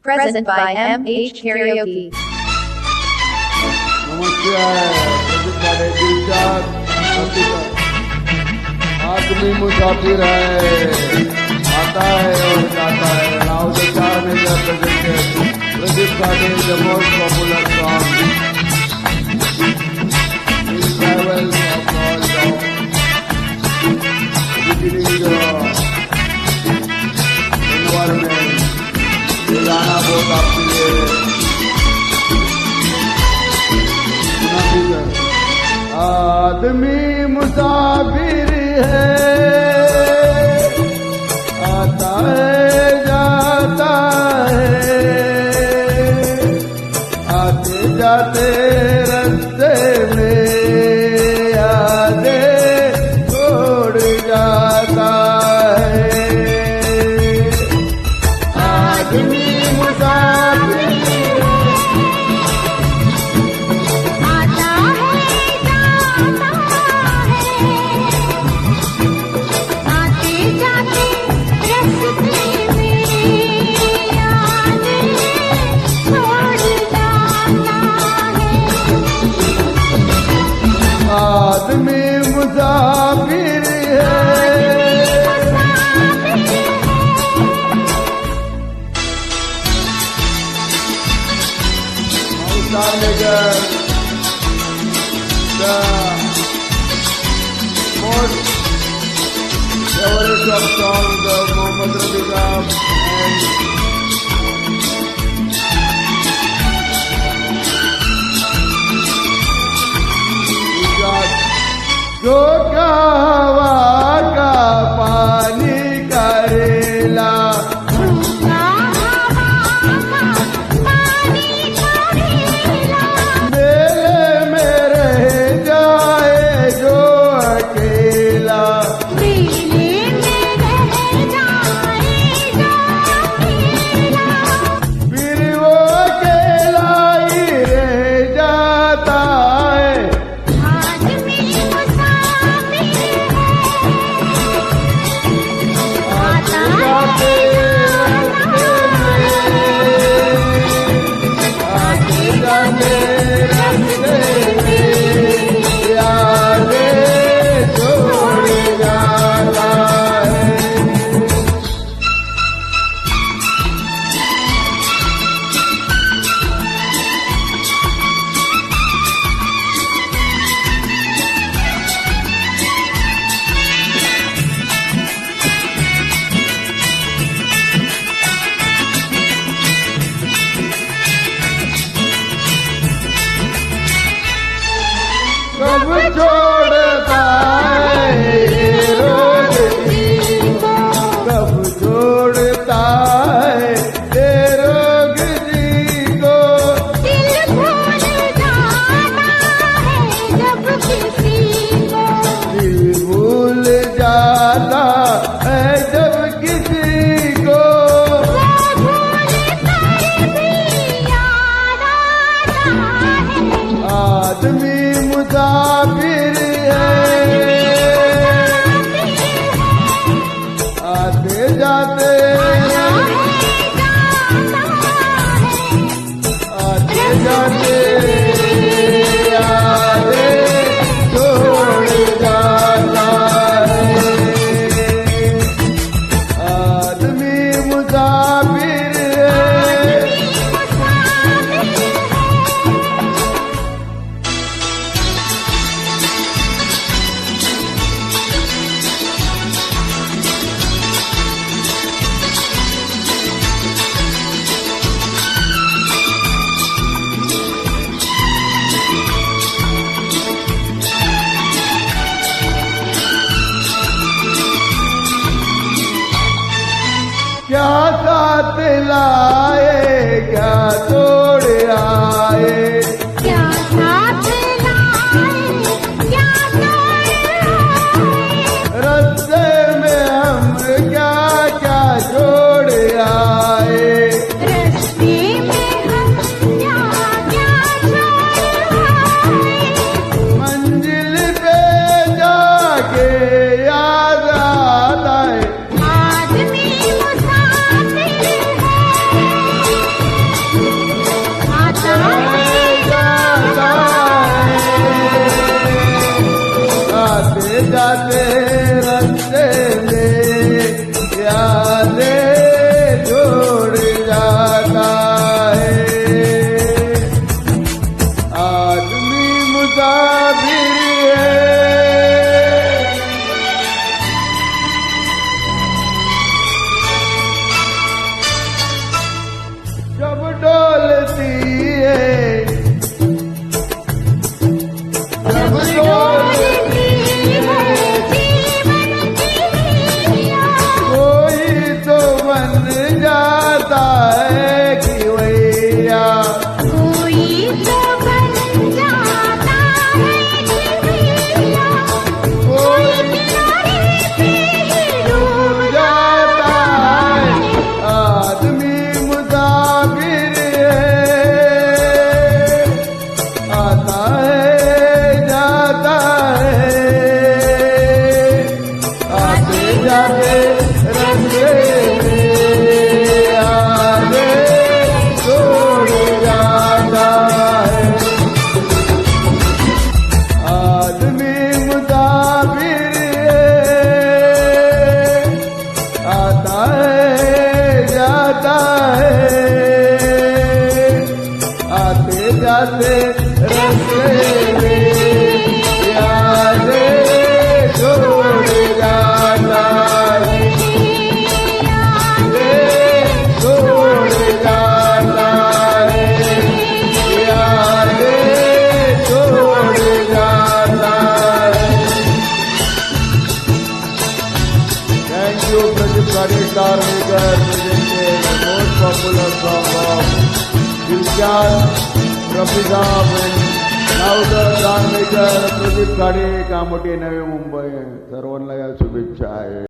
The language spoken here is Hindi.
Present by MH Karaoke. नमस्कार दिलशाद आदमी मुसाफिर है, आता है और जाता है. Now the star major presented Pradeep Kade, the most popular song. He travels across the environment. ये गाना बहुत आपके लिए आदमी मुसाफिर है, आता है जाता है, आते जाते रास्ते में यादें छोड़ जाता है. आदमी मुसाफिर आदमी मुसाफिर है. The most favorite of song, the Mohammad Rafi Saab and जो क्या हवा का पानी करेला, मेले में रह जाए जो अकेला, फिर वो अकेला ही रह जाता है. कब छोड़ता है ये रोग जी को, कब छोड़ता है ये रोग जी को, दिल भूल जाता है जब किसी को, दिल भूल जाता है जब किसी को, वो भूल कर भी याद आता है. आदमी मुसाफिर है, आते जाते आते जाते यादें छोड़ जाता है. आदमी मुसाफिर है. क्या साथ लाए क्या तोड़ आए, क्या साथ लाए क्या तोड़ आए, रास्ते में हम क्या क्या छोड़ आए, रस्ते में हम क्या क्या छोड़ आए, मंजिल पे जाके याद आता है. आदमी मुसाफिर है. रस्ते में यादें छोड़ जाता है, यादें छोड़ जाता है, यादें छोड़ जाता है। Thank you, Pradeep Karnekar, presented the most popular song of Dilshad, Rafi Saab, and now the Karnekar, Pradeep Karnekar, Kamote, Navi Mumbai. सर्वांना या शुभेच्छा आहे.